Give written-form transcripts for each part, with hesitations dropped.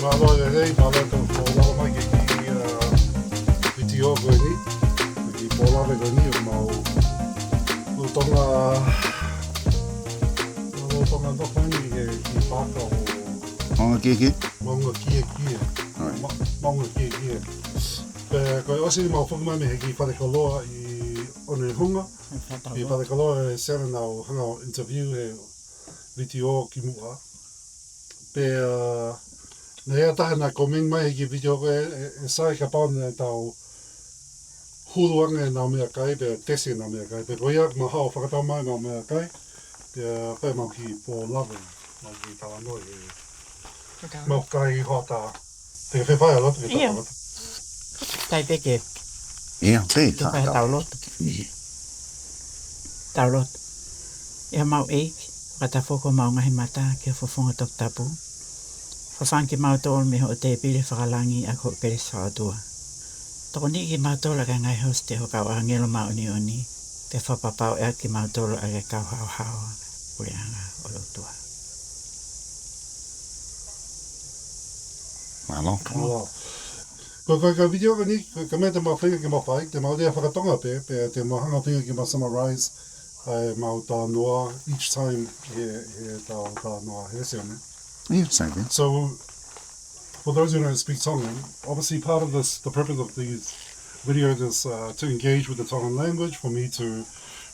malo le malo to pola mai ki video ko ni ki pola ve ko ni mau lo tonga no fani ki paka o Monga ki. monga ki monga ki pe ko osi mau foku mai me ki pare koloa I one hunga I pare koloa e sera na o hanga interview e video ki mua pe Nea taha na koming mai ki video ko e sai ka pau na tau huruanga na mea kai pe tesi na mea kai pe koia ma hao whakatau mai na mea kai pe koe mau ki po love mau ki tawa noi mau kai hota te whewhai a lotu ke tawa lotu Tai peke. Ia, te Te whai tau lotu. Tau lotu. Ia mau eik. Kata whoko mau ngahi mata kia whawhonga tok tapu. Whawhanki mau tōl me ho te pile whakalangi a ko kere whakatua. Toko ni ki mau tōla ka ngai hos te ho kau a ngelo mau ni oni. Te whapapau ea ki mau tōla a ke kau hao hao. Ureanga o lotua. Malo. Ko video ko ni ka mea te mau whinga ki mau whai te mau rea whakatonga pe te mau hanga whinga ki mau summarize ai mau tā noa each time he tā noa he se one. Ia, same. So, for those who don't speak Tongan, obviously part of this, the purpose of these videos is to engage with the Tongan language, for me to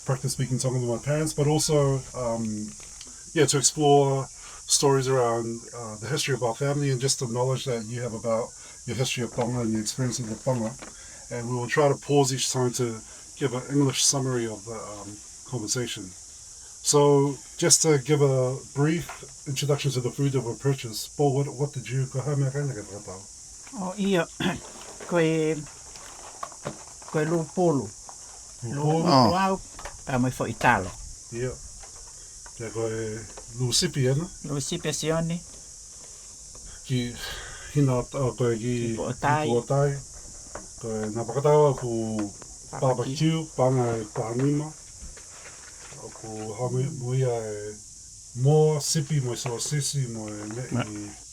practice speaking Tongan with my parents, but also, to explore stories around the history of our family and just the knowledge that you have about your history of Tonga and your experiences of Tonga. And we will try to pause each time to give an English summary of the conversation. So, just to give a brief introduction to the food that we purchased, Paul, what did you go home and get? O ia, koe lupolu. Lupolu au, pa moi fo italo. Yeah. Ja koe lusipi ena. Lusipi sione. Ki hina koe ki Puotai. Koe na pakatawa ku barbecue, panga e pahanima. Ko hame muia e mo sipi mo sosisi mo e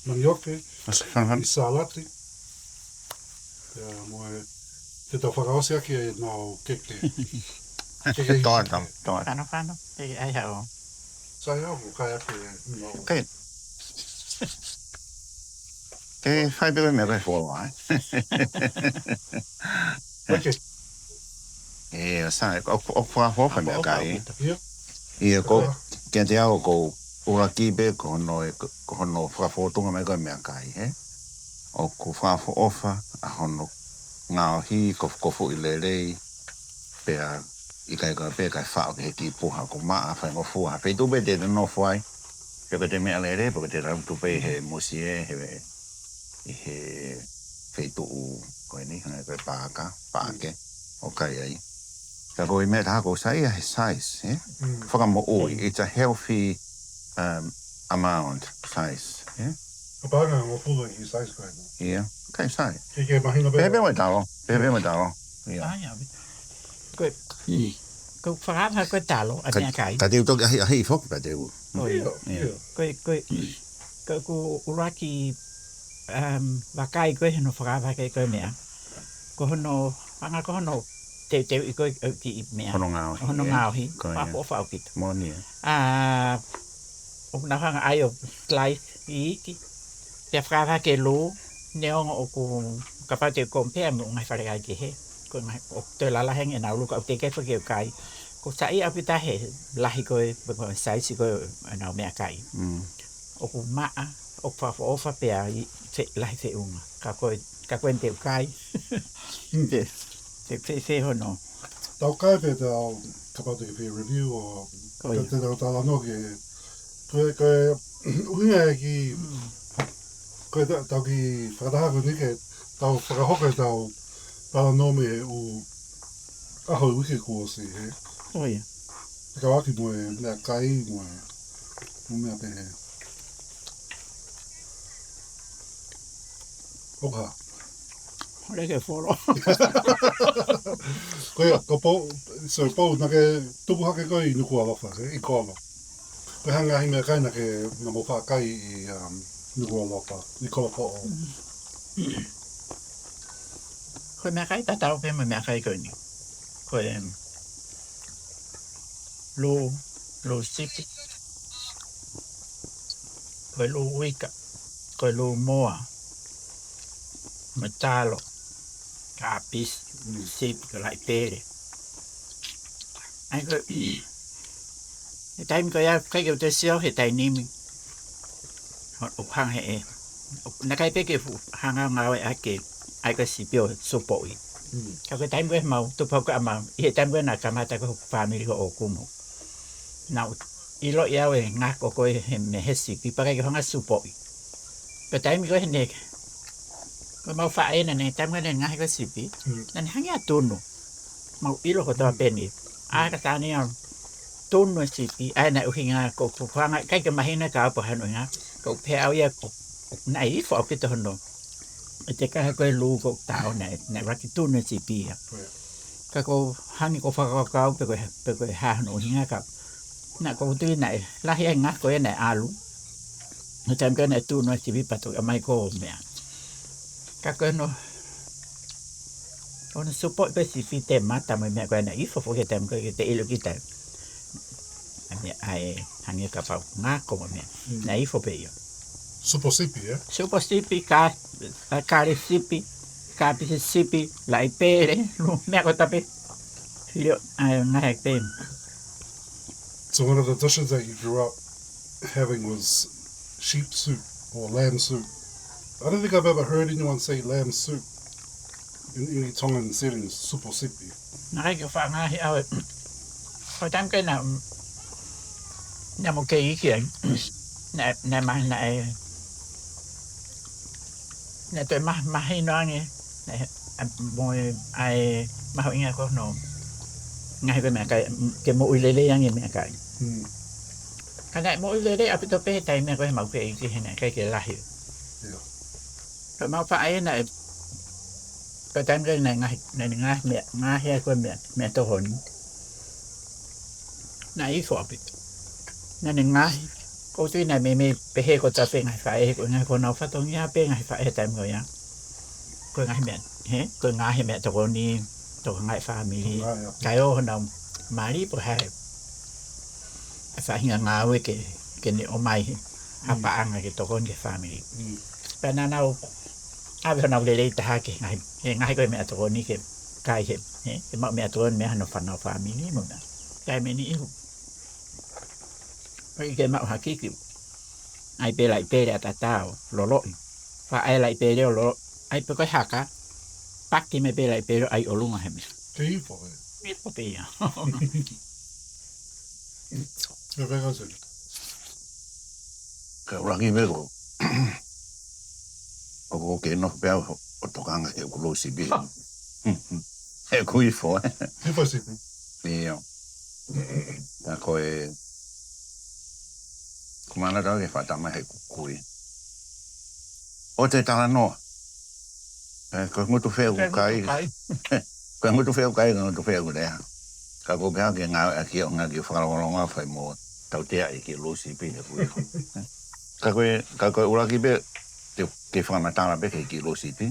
manioke I salati mo te tau whakaosi aki e nao keke Toa. Whano, e ai hao. sai au ko kai aki e nao Kei. Te whai pepe me rei fōa, okay Ia, sai. O whawhawha mea kai. yeah Ia, ko kia te ao ko ura kipe ko hono whakawhotunga mai koe mea kai, he? O ko whawhawha a hono ngāohi ko whakawhu I lerei pēr I kai koe pēr kai whao ke he ki puha ko maa whai ngo fuha. Pei tupe te no whai, pēr te mea lerei, pēr te rau tupe he musie he wheitu koe ni, hana koe pāke, o kai ai. Ka koe mea tāko saia he size, eh? Whakamo oi, it's a healthy amount size, eh? ka panga mo pulu ki size koe no Ia, kai sai. ke mahina Pepe mai taro, Ia. Ai au. Koe whakata koe talo, a mea kai. Ka teu toki ahi whoki pa teu. yeah Koe ku uraki wakai koe heno whakata koe mea. Ko hono, panga ko hono te I koe ki I mea. Hono ngāohi. Hono ngāohi. Koe, Whapo whao kita. Moni, O na hanga ai o slice I iki. Te whakata ke lō, neonga o ku kapau te kompea mo ngai whare ai ki he. Ko ngai o te lalahengi na uluka o te kefa ki o kai. Ko sai apita he lahi koe, saisi koe na o mea kai. O ku maa, o whawha ofa pia I lahi te unga. Ka koe te kai. Te hono. tau kai pe tau kapatu ki pe review o te tau tala no ke koe uhinga e ki koe tau ki whakataha ni ke tau whakahoka tau tala no me u aho wiki kuosi he Oia. te kawaki mo e mea kai mo mea pe he oka Ore ke whoro. Ko po na ke tupu hake koe I nuku alofa, I koalo. Ko hanga hi mea kai na ke na mo whakai Nukua lopa. Ni kola po o. Koe mea kai tatau pe mea kai koe ni. Koe lo sipi. Koe lo wika. Koe lo moa. Matalo. Ka pis. Sipi ko lai pere. Ai koe. He taimi koe ia kai ke te sio he tai nimi. O hang he e. Na kai pe ke fu hanga ngawe ake. Ai koe sipi o sopo i. Ka koe taimi koe mau. Tupa koe ama. He taimi koe na kamata koe family ko o kumu. Nau. Ilo ia we ngako koe he me he sipi. Pakai ke honga sopo i. Koe taimi koe he neke. Koe mau whae na ne taimi koe ne ngahe koe sipi. Na ne hangi a tunu. Mau ilo ko toa peni. A ka tani au. Tunu sipi. Ai na uhi ngā ko whanga. Kai ke mahina ka apo hanu ngā. Ko pe au ia ko. Na i fo au pita hono. E te kaha koe lū ko tau na. Na raki tunu sipi ia. Ka ko hangi ko whakakau pe koe hahano uhi ngā ka. Na ko tui na lahi ai ngā koe na alu. No taimi koe na tunu sipi patu a mai ko mea. Ka koe no. Ona support pe sipi te mata mai mea koe na i fo ke taimi koe te ilo ki tai. Ai hangi ka pau ngā ko mea. Na i fo pe ia. Supo sipi, eh? Supo sipi ka kare sipi. Ka pisi sipi. Lai pere. Mea ko tape. Hilo ai ngā pe. So one of the dishes that you grew up having was sheep soup or lamb soup. I don't think I've ever heard anyone say lamb soup in any Tongan settings, supo sipi. Ngai ke whangahi au. Ko taimi koe na. Na mo ke iki ai. Na mahi na e. Na toi mahi noange. Mo ai maho inga ko no. Ngai koe mea kai. Ke mo uilele yangi mea kai. Kana mo uilele apito pe tai mea koe mau ke iki hena. Kai ke lahi. Ko mau whae na e. Ko taimi koe na ngahi mea. Ngahi koe mea tohoni. Na i fo apito. Na ne ngahi. Ko tui na me pehe ko ta pe ngai whae. Ko ngai ko nau whatongi a pe ngai whae taimi koe ya. Ko ngahi mea. He? Ko ngahi mea tohoni. Toko ngai family. Kai o honau. Mari po hae. Whahinga ngāwe ke ne o mai. Hapa anga ke tohoni ke family. Pena nau. Awe honau lelei taha ke ngai. He ngahi koe mea tohoni ke kai he. He? Ke mau mea tohoni mea hano whanau family mo mea. Kai meni ihu. Oi ke mau hakiki. Ai pe lai pere ata tau. Loloi. Wha ai lai pere o lolo. Ai pe koe haka. Paki me pe lai pere ai o lunga he mea. Ke hifo, eh? Me po pe ia. Ja, venga sen. Ka rangi me ko. O ke no pe o tokanga ke kulo sipi. E kui fo. Hifo sipi. Ia. Ta koe kumana tau ke whatama he kukui. O te tala noa. Ko ngutu wheu kai. Ko ngutu wheu kai, ko ngutu wheu rea. Ka ko pēha ke ngā aki o ngā ki whakarawalonga whai mō tau tea i ke losi pe he kui. Ka koe uraki pe ke whakamatara pe ke ki losi pe.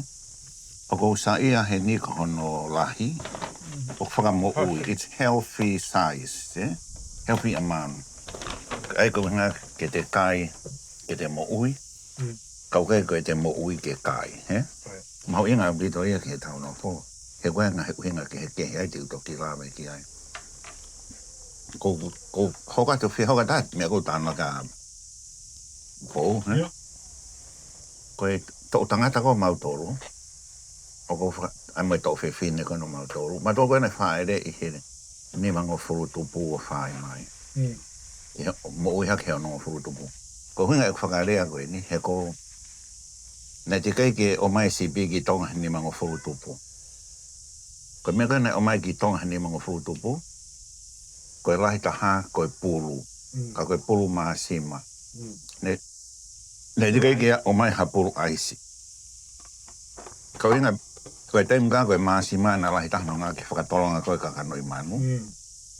O ko sa ia he ni ka hono lahi. O whakamo ui. It's healthy size. Healthy amount. Ai ko ngā ke te kai, ke te mo ui. Kau kai ko te mo ui ke kai. Mau inga blito ia ke tau no fo. He koe ngā he uhinga ke he kehe ai te utoki lawe ki ai. Ko hoka te whi hoka tāt, mea ko tāna ka po, koe tō tangata ko mautoro. O ko ai mai tō whi whine ko no mautoro. Ma tō koe nei whaere i here. Ni mango furu tupu o whae mai. Mo ui hake o no furu tupu. Ko huinga e whakarea koe ni, he ko nei te kai ke o mai si bigi tonga ni mango furu tupu. Ko mea koe nei o mai ki tonga ni mango furu tupu. Koe lahi taha, koe pulu. Ka koe pulu maa sima. Nei te kai ke o mai ha pulu aisi. Ko inga, koe teimu ka koe maa sima na lahi taha no ngā ke whakatolonga koe ka kanoi manu.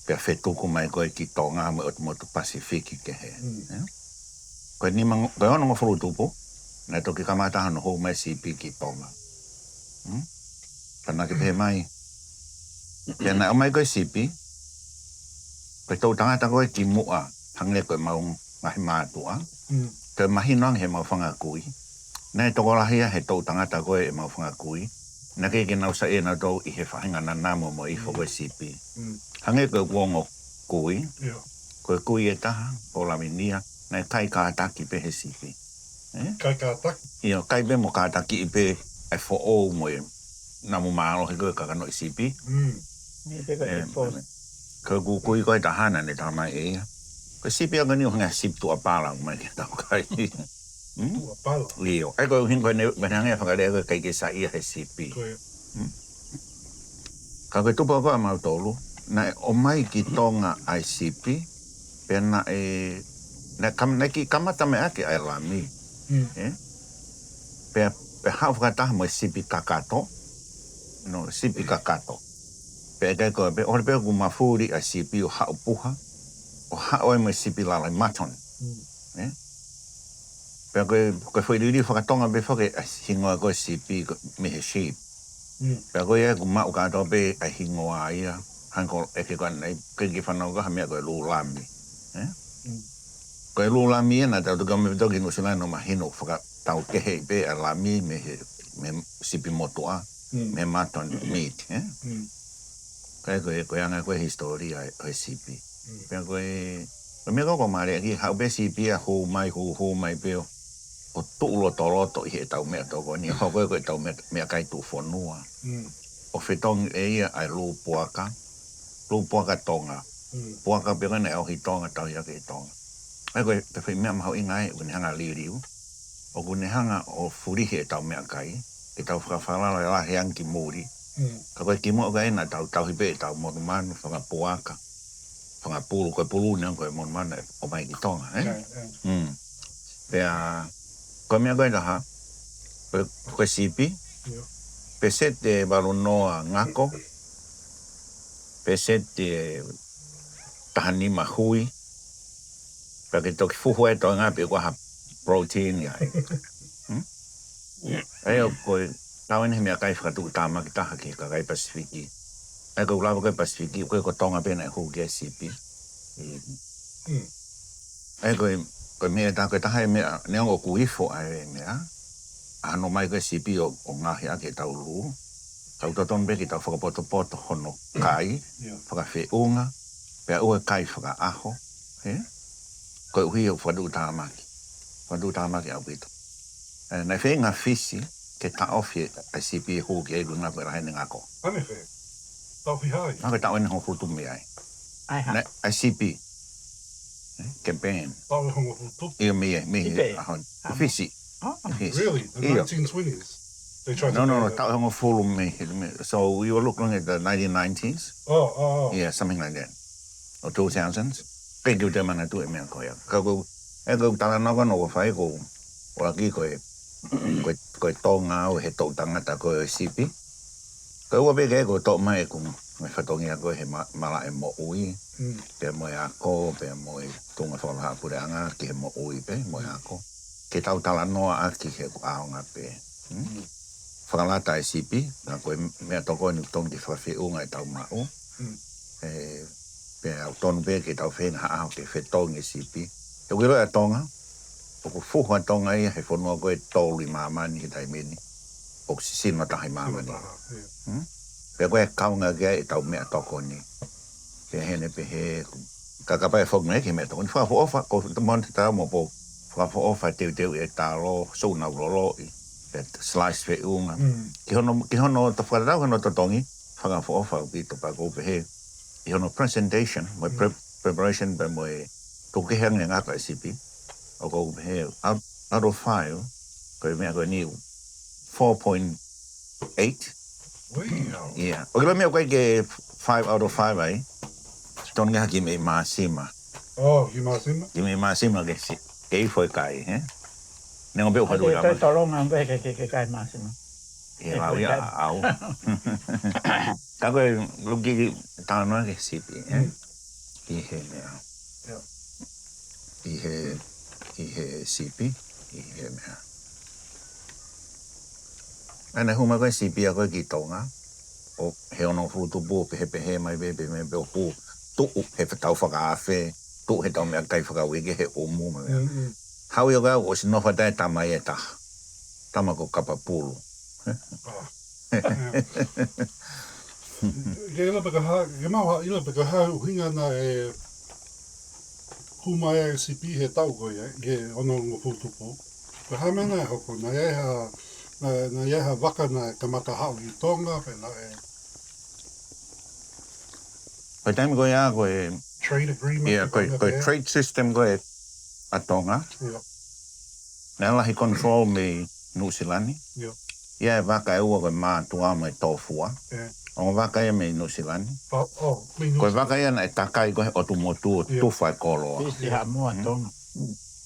Pea whetuku mai koe ki tonga me o te motu Pasifiki ke he. Koe ni mango, koe ono ngo furu tupu. Nā toki kamata no ho mai CP ki Tonga. Pana ke pe mai. Pena o mai ko CP. Ko tau tangata ko ki mua hangle ko maung mahi mātua. Te mahi nang he mau whanga kui. Nā toko rahia he tau tangata ko e mau whanga kui. Nā ke nau sa e nā tau I he whahinga na namo mo I ko CP. Hangle ko wongo kui. Ko kui e taha o laminia. Nā kai kātaki pe he CP. Kai kātaki? Ia, kai pe mo kātaki I pe ai fo o mo e. Nā mo mālo he koe kakano I CP. Ko kui koe tahana ne tama e. Ko CP aga ni o hanga sip tu apala o mai ke tau kai. Tu apala? Leo. Ai koe hinko ne menangia whakarea koe kai ke sa ia he CP. Ka koe tupa koe mau tolu. Nā o mai ki Tonga ai CP. Pena e... Nā ki kamata me ake ai lami. Pe hau whakataha mo CP kakato. No, CP kakato. Pe kai koe, pe ore pe ku mafuri ai CP o hau puha. O hau e mo CP lalai maton. Pe koe whairiri whakatonga pe whake ai hingoa koe CP me he sheep. Pe koe e ku mau kato pe ai hingoa ia. Hanko eke koe nei, kei whanau kaha mea koe lū lami. Koe lū lami e nā tau tuka me toki nusilai no mahino whakatau kehe pe a lami me CP motoa. Me maton meat. Koe anga koe historia ai CP. Pe koe mea koko maare aki hau pe CP a hou mai pe o tuulo toroto I he tau mea toko ni hoko koe tau mea kai tu whanua. O whetong e ia ai lū puaka Tonga. Puaka pe koe nei au hi Tonga tau ia ke Tonga. Ai koe te whi mea mahau ingai o hanga liriu. O kune hanga o furihi e tau mea kai. E tau whakawhalala e lahi anki muri. Ka koe ki mua kai na tau hipe e tau motu manu whakapuaka. Whakapulu, koe pulu ni koe motu manu o mai ki Tonga. Pea, koe mea koe taha, koe CP. Pe sete waru noa ngako. Pe sete tahani mahui. Pea ke toki fuhu e toa ngā pe kua ha protein iai. Ai o koe, tau ene mea kai whakatuku tāmaki taha ki ka kai Pasifiki. Ai koe ulawa koe Pasifiki, koe ko Tonga pena e huu ki CP. Ai koe mea taha koe taha e mea, neongo kuhifo ai mea. Ano mai koe CP o ngahi ake tau luu. Tau toton pe ki tau whakapoto hono kai, whakawhiunga, pea ue kai whakaaho. Koe uhi o whadu tāmaki. Whadu tāmaki au pito. Nei whenga fisi, ke ta ofi a CP huu ki eiru ngā koe rahene ngako. Ane whe? Tau whihai? Ngā koe tau ene hongo futu me ai. Ai CP. Campaign. Tau e hongo futu? Ia me ahon. Fisi. Really? The 1920s? They tried to No, tau hongo fulu me. So we were looking at the 1990s. Oh. Yeah, something like that. Or 2000s. Kei kiu te mana tu e mea koea. Ka kou, e kou tala noka no ko whai kou, ora ki koe Tonga o he tau tangata koe CP. Ka ua peke e kou tau mai kou, me whatongi a koe he mala e mo ui. Pea moe ako, pea moe tunga whalaha pureanga ki he mo ui pe, moe ako. Ke tau tala noa aki he ku aonga pe. Whakalata e CP, na koe mea toko ni tongi whawhiunga e tau mao. Pea au tonu pe ke tau whenga hao ke whetongi CP. E wiro e Tonga, o ku fuhua Tonga ia he whanua koe tōlu I māmani he taimeni. O ku sisino tahi māmani. Pea koe kaunga kia e tau mea toko ni. Pea hene pe he, kakapai whakunga ke mea toko ni. Whakafu ofa, ko monte tau mo po, whakafu ofa teu e tālo, souna urolo I. Pea slice wheunga. Ki hono ta whakatau hono totongi, whakafu ofa uki topa koupe he. I hono presentation, my preparation by my tukihang ngā ka CP. O ko he out of 5, ko mea ko ni 4.8. Wow. Yeah. O kila mea ko ke 5 out of 5 ai. Ton nga ki me masima. Oh, ki masima? Ki me masima ke foi kai, he. Nengo pe hadu ya. Toi toronga mbe ke kai masima. E lau ia au. Ka koe luki tānoa ke CP, I he mea. I he CP, I he mea. Ana huma ko si pia ko ki Tonga. O he ono futu bu pe mai be o pu tu he tau whakaafe tu he tau mea kai whakawege he o mu mea. Hau yo ga o si no whatai tama e ta. Tama ko kapapulu. Ila peka hau hinga na e kumai si pi he tau ko ye ono ngofutupo. Ko ha mena e hoko na ia waka na kamata hau i Tonga pe na e Ko taimi ko ia ko e trade agreement. yeah ko trade system ko e a Tonga. Yeah. Na lahi control me New Zealand. Yeah. Ia waka e ua ko mā tua mai tofua. Yeah. O waka ia me New Zealand. Me Ko waka ia na e takai ko he o tumotu o tufai koloa. Pisi ha mua Tonga.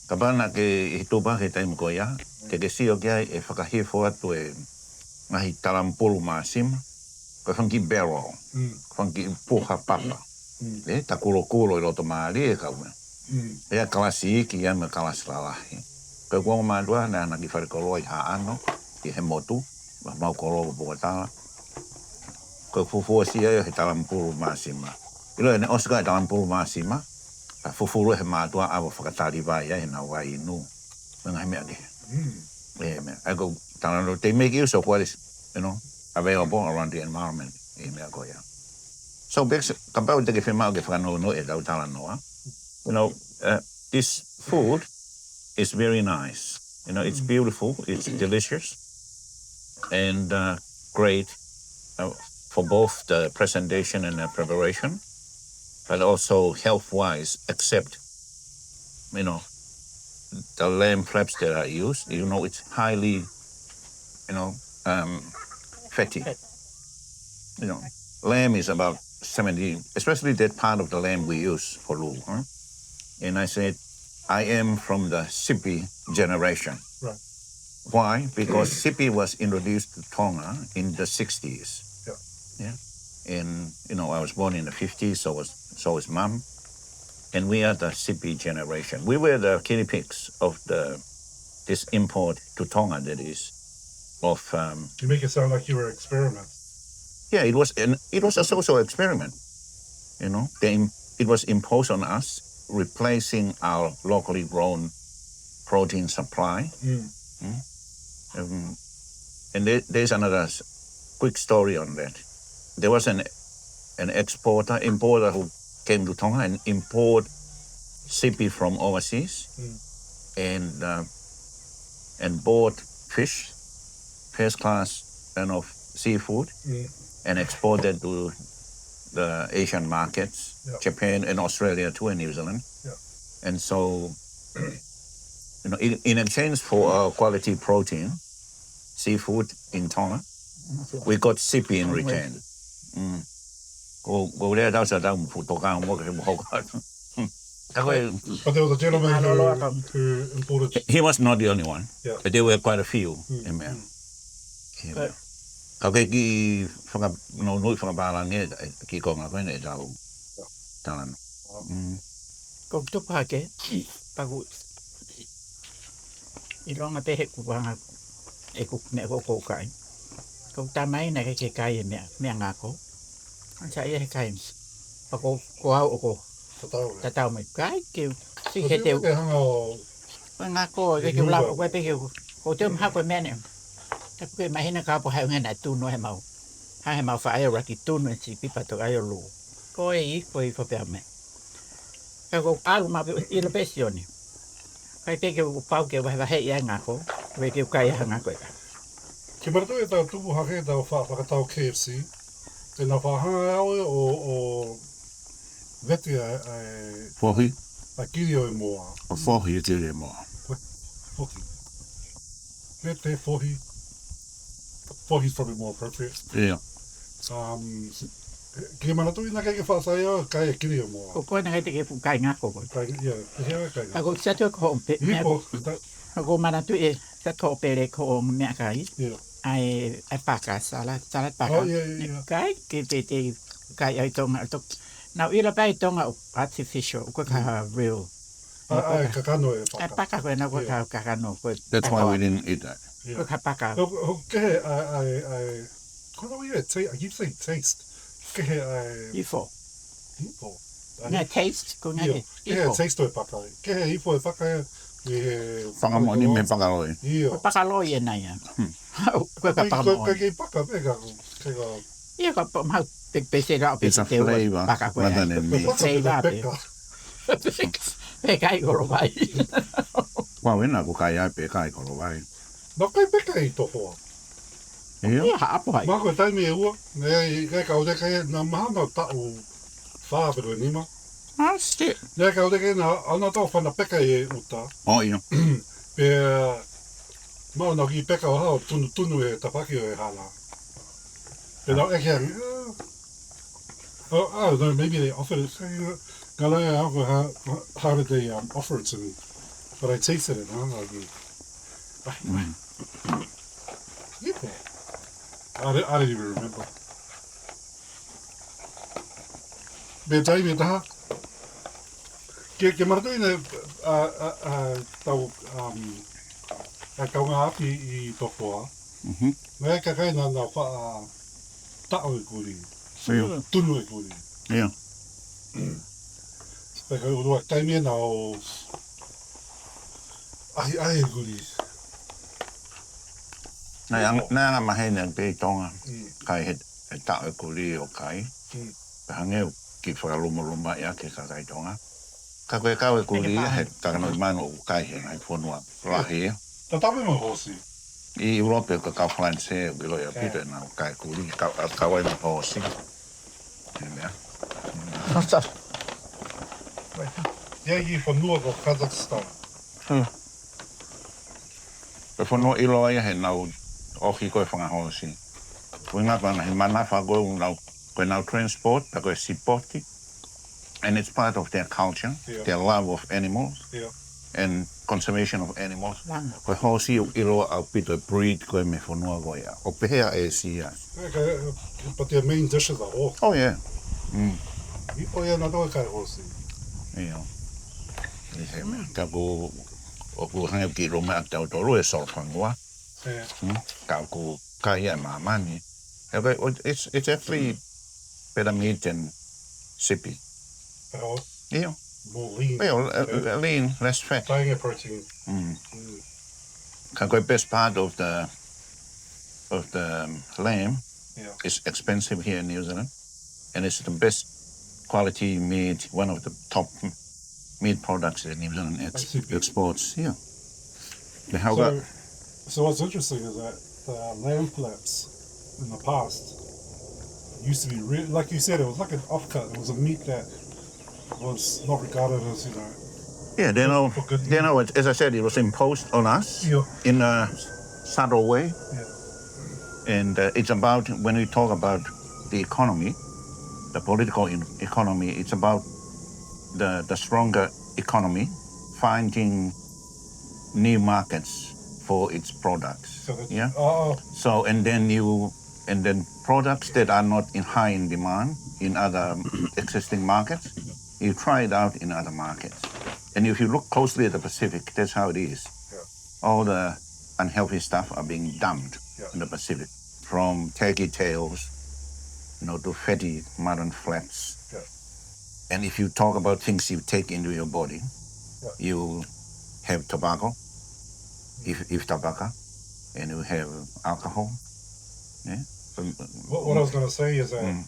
Ka pana ke i tupa he taimi ko ia. Ke sio kia e whakahifo atu e ngahi talampulu māsima. Ko whanki barrel. Whanki puha papa. E ta kulo i loto maari e kauna. Ea kalasi iki ia me kalasi lalahi. Ko kuongo maadua na ana ki wharekoloa i haano. I he motu. Mau koloa ko puatala. Ko fufua si e he talampulu māsima. Ilo e ne osika e talampulu māsima. Ka fufuru he maadua awa whakatari vai ia he na wai inu. Menga he mea ke. Yeah, man. I go down. They make use of what is, available around the environment. So, about the female this food is very nice. It's beautiful. It's delicious, and great for both the presentation and the preparation, but also health-wise. Except, the lamb flaps that I use, it's highly, fatty. Lamb is about 70, especially that part of the lamb we use for lu. Huh? And I said, I am from the sipi generation. Right. Why? Because sipi was introduced to Tonga in the 60s. Yeah. And, I was born in the 50s, so was Mum. And we are the sipi generation. We were the guinea pigs of this import to Tonga, that is, of... You make it sound like you were an experiment. Yeah, it was a social experiment, It was imposed on us, replacing our locally grown protein supply. And there's another quick story on that. There was an importer who came to Tonga and import sipi from overseas and bought fish, first class of seafood, and exported to the Asian markets, Japan and Australia too, and New Zealand. And so, in exchange for quality protein, seafood in Tonga, we got sipi in return. But there was a gentleman who imported... He was not the only one, but there were quite a few in there. Okay, ki nui whakabarangi ki konga koe ne tau talan. Ko tupa ke, pagu i ronga te he kupanga e kukne ko kai. Ko tamai na ke kai e mea ngako. Ansa ia he kai. Pako ko au ko. Tatau mai kai ke si he te. Ngako ke ke la ko pe ke ko te ha ko mene. Tapi mai hina ka po hai ngana tu no he mau. Ha he mau fa ai raki tu no si pipa to ai lu. Ko e ko i fo pe me. Ko alu ma i le pesioni. Kai te ke pau ke wa he ia ngako. We ke kai hanga ko. Ke maratu e tau tupu hake tau whakatau KFC. E nā whahanga aue o veti ai... Fohi? A kirio e moa. O fohi e kirio e moa. Fohi. Vete fohi. Fohi's probably more appropriate. Yeah. Ke maratu i nā kei ke whaasai au, kai e kirio moa. Ko koe na kei te ke kai ngako ko. Kai ngako. Ako sato ko ompe. Ako maratu e sato opere ko o mea kai. Yeah. Ai paka salad paka. Oh, yeah. Kai ke te kai ai tonga tok. Now ila pai tonga artificial ko ka real. Ai kakano e paka. Ai paka ko na ko ka kakano ko. That's why we didn't eat that. Ko ka paka. Okay, what do we say? I keep saying taste. Okay, Ifo. Ifo. Nga taste ko nga Yeah, ifo. taste to paka. Okay, Ifo paka. Whakamoni me pakaroi. Yeah. Ko paka lo ye na ya. Ko ka paka mo. Ko paka mega. Ia ka pa mau pe se ra pe It's a te flavor paka ko. rather than meat. Flavor. Pe kai ko ro vai. Wa wena ko kai ai pe kai ko vai. No kai peka I to ho. Ia apa ai. Ma ko tai me ua. Ne ka o de kai na mahana ta o fa pero ni ma. Ah, shit. Ne ka o de kai na ana to fa na peka e uta. Oh, ia. Pe ma na ki peka o ha tunu e tapaki o e hala. Pe na e kia. Oh, I don't know, maybe they offered it. Galaya how did they offer it to me? But I tasted it, huh? I didn't even remember. Me tai me taha. Ke maratoina tau kaunga api I tokoa. Me ka kai na wha ta'o I kuri. Ia. Tunu I kuri. Ia. Peka urua tai me na o ai kuri. Nā mahena pe tonga. Kai he ta'o e kuri o kai. Hangeu ki whakaluma ia ke kai tonga. Ka koe kau e kuri he takano I mano o kai he ngai whanua rahi e. Ta tawe mo hosi. I Europe ka kau Franse o ilo ia pita na o kai kuri kau ai na hosi. Ia. Ia I whanua ko Kazakhstan. Pe whanua ilo ia he nau ohi koe whangahosi. Winga pana he mana whakoe nau koe nau transport, pa koe sipoti. And it's part of their culture, their love of animals, and conservation of animals. Koe hosi o ilo au pito breed koe me whanua koe ia. O pehea e si ia. But their main dishes are all. Oh yeah. Oh yeah, na toa kai hosi. Ia. Ka ko o ku hanga ki roma ak tau toro e sol whanua. Ka ko kai e mamani. It's actually better meat than sippy. Yeah. More lean. Well, lean, less fat. Higher protein. The best part of the lamb is expensive here in New Zealand, and it's the best quality meat, one of the top meat products that New Zealand exports. Yeah. So what's interesting is that the lamb flaps in the past used to be really, like you said, it was like an offcut. It was a meat that was not regarded as, Yeah, they know. As I said, it was imposed on us in a subtle way. And it's about, when we talk about the economy, the political economy, it's about the stronger economy finding new markets for its products. So and then products that are not high in demand in other existing markets, you try it out in other markets. And if you look closely at the Pacific, that's how it is. All the unhealthy stuff are being dumped in the Pacific, from turkey tails, to fatty mutton flaps. And if you talk about things you take into your body, you have tobacco, if tobacco, and you have alcohol. What I was going to say is that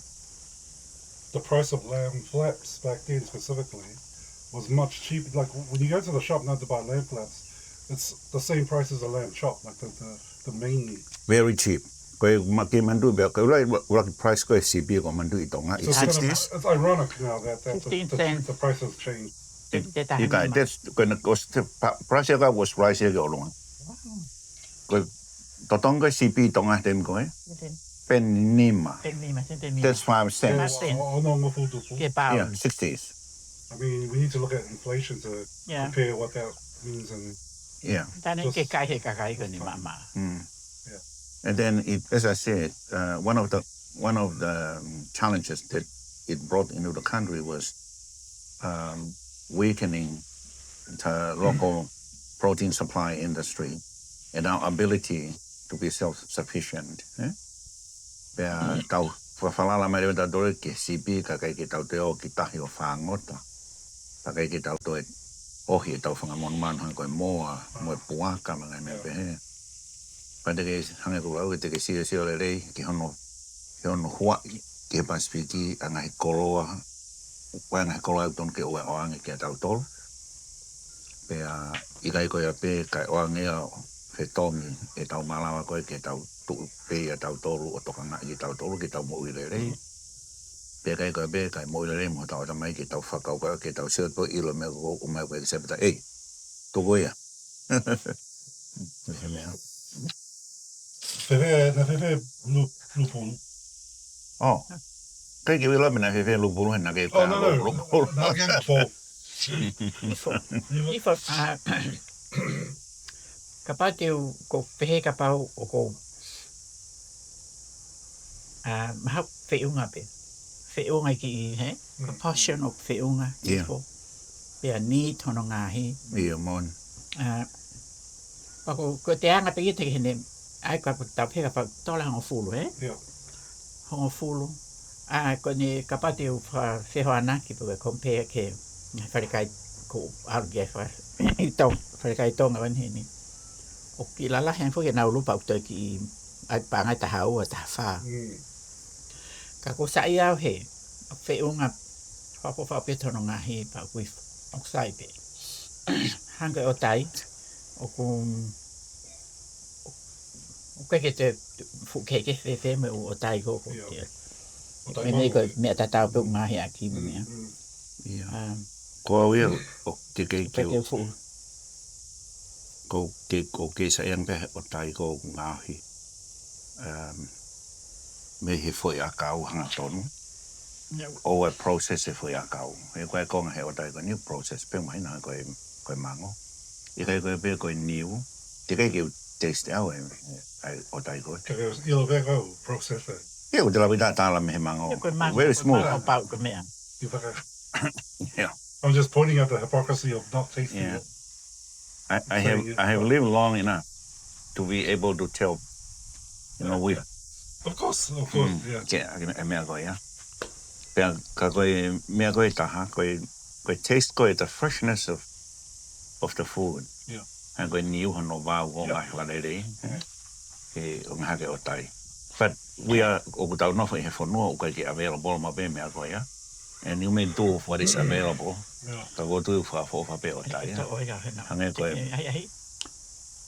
the price of lamb flaps back then specifically was much cheaper. Like when you go to the shop now to buy lamb flaps, it's the same price as a lamb chop, like the main meat. Very cheap. Koe maki mandu bea koe rai price koe sipi ko mandu I tonga. So it's ironic now that the price has changed. That's koe na price ka was rice ka olonga. Koe totong koe sipi tonga tem koe. Penima. That's 5 cents. Yeah, 60s. I mean, we need to look at inflation to compare what that means. And then, as I said, one of the challenges that it brought into the country was weakening the local protein supply industry and our ability to be self-sufficient. Pea tau whawhalala mai rewa tau dore ke sipi ka kai ke tau te o ki tahi o whangota. Pa kai ke tau toe ohi e tau whangamon manu hanga koe moa, moe puaka mga mea pehe. Pa te ke hanga ko au te ke sia le rei ki hono hua ki he pasipiti a ngahi koroa, wai ngahi koroa au ton ke oe oange ki a tau tolu. Pea i kai koe a pe kai oange a whetongi e tau malawa koe ke tau tuu pe a tau tolu o toka ngai ki tau tolu ki tau mo i le rei. Pea kai koe pe kai mo i le rei mo tau tamai ki tau whakau koe ke tau sia koe ilo mea ko o mai koe ke sepeta, ei, toko ia. Fefe lupulu. Oh, kai ki wila mina fefe lupulu hena ke koe lupulu. No, again, for. Ifo, ka pau te ko pehe ka pau o ko mahau whiunga pe. Whiunga ki I he. Ka passion o whiunga. Ifo. Pea ni tono ngahi. Ia mon. Pako ko te anga pe te hene ai ka tau pehe ka pau tola hongo fulu he. Hongo fulu. Ko ni ka pau te whehoana ki po compare ke wharekai ko argia I tau wharekai tonga wan hene. O ki lala hen fo ke nau lupa uto ki ai pangai ta hau a ta wha. Ka ko sai au he, o whiunga whapo whape tono ngahi pa kui o sai pe. Hanga o tai, o koe ke te fukeke whewe me o tai ko ko te. Me me ko mea tatau pe ngahi a ki mea. Ko au ia o te kei Pe ke fu. Ko ke sa iang pe o tai ko ngahi. Me he foi a kau hanga tonu. O e process e foi a kau. E koe konga he o tai ko new process. Pe mai na koe mango. I kai koe pe koe new. Te kai ke taste au e o tai koe. Kaya ilo veko process e. Ia o te lawi tātala me he mango. Koe mango. Very smooth. O pau ko mea. Yeah. I'm just pointing at the hypocrisy of not tasting it. I have lived long enough to be able to tell, you know, we. Of course, yeah. Yeah, mea koe, yeah. Pea ka koe mea koe taha, koe taste koe the freshness of the food. Yeah. And koe niu hono wau o ngahi warere, o ngahake o tai. But we are, o kutau nofo I he whanua o kai ki available ma pe mea koe, yeah. And you may do what is available. Ka ko tu whafo whape o tai, yeah. Hange koe.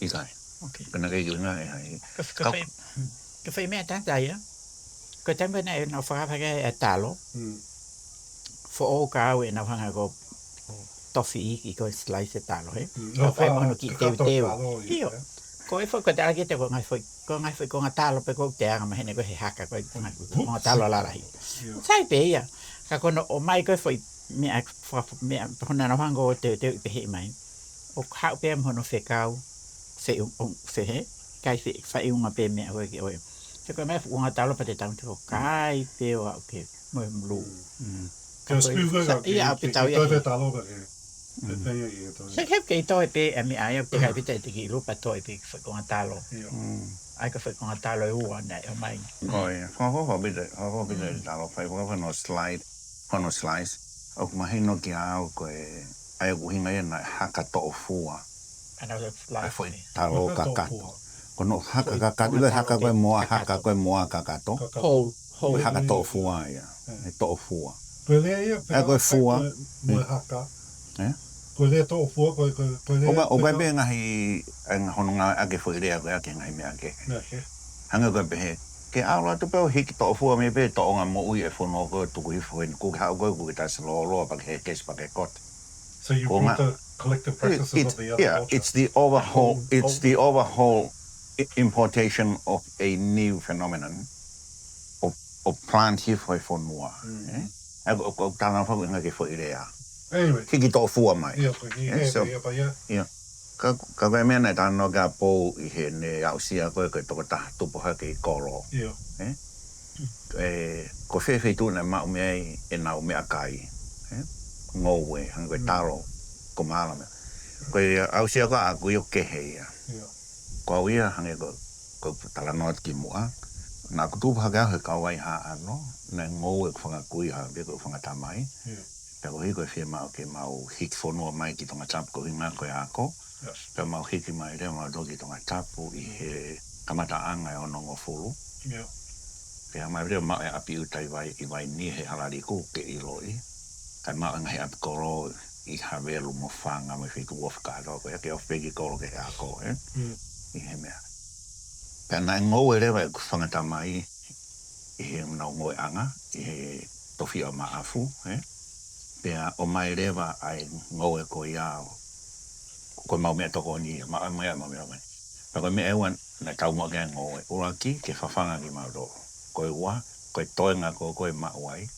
I kai. Kana kei ki ngā e hai. Ka whai mea tātai, yeah. Ko tampa na e no whakapaka e talo. Fo o ka au e na whanga ko tofi I ko slice e talo, he. Ka whai mohono ki teu. Iyo. Ko e whai ko te alake te ko ngai whai ko ngā talo pe ko te anga mahene ko he haka ko ngā talo larahi. Sai pe ia. Ka kono o mai ko whai mea hona na whanga o teu I pehe mai. O hau pe mohono whekau. Whehe. Kai whai unga pe mea koe ki oe. Te koe mai whunga talo pa te tau te ko kai peo au ke moe mlu. Ka spūwega ki toipe talo ka ke. Se kep ke I toi pe e me ai au te kai pita te ki lupa toi pe whunga talo. Ai ka whunga talo e ua nei o mai. Oi, whawha bita talo whai whano slice. O kumahi no ki au koe ai aku hinga ia nai haka to o fua. Another Ai fly. whai talo ka kato. Kono haka kakato, ila haka koe moa kakato. Whole. Haka to fua ia. E to fua. Koe lea ia. E koe fua. Moe haka. Koe lea to fua, koe lea. O koe pe ngahi, hono ngā ake whai rea koe ake ngahi mea ke. Hanga koe pehe. Ke aula tu peo hiki to fua me pe to o ngā mo ui e whono koe tuku hi whai. Kuki hao koe kuki tasi loa pa ke kesi pa ke kote. So you brought the collective practices of the other culture. It's the overhaul importation of a new phenomenon of plant here for whanua. O tāna whaku inga ke whai rea. Anyway. Hiki tō fua mai. Yeah. Ka koe mea nei tāna ka pō I he ne au sia koe toko taha tupu hake I koro. Ko whewhi tūna mau mea e nau mea kai. Ngōwe, hanga koe taro ko māla mea. Koe au sia koe a kui o kehe ia. ko ia hange ko tala no ki mua na ku tu haga he ka wai ha ano na ngo e fanga kui ha be ko fanga tamai pe ko hiko fie mau ke mau hik fono mai ki tonga tap ko ina ko ako pe mau hiki mai re mau dogi tonga tapu I he kamata anga e ono ngofulu pe mai re mau e api utai vai I vai ni he halari ku ke I roi kai mau anga he api koro I havelu mo fanga me fiku wofka ro ko ke of begi koro ke ako I he mea pe na ngo e re vai ku fanga tamai I he na ngo e anga I he tofi o maafu pea o mai rewa ai ngoe ko iao ko mau mea toko ni mau mea mai ko me ewan na tau mo ke ngoe uraki ke fafanga ki mau do ko wa ko toenga ko mauai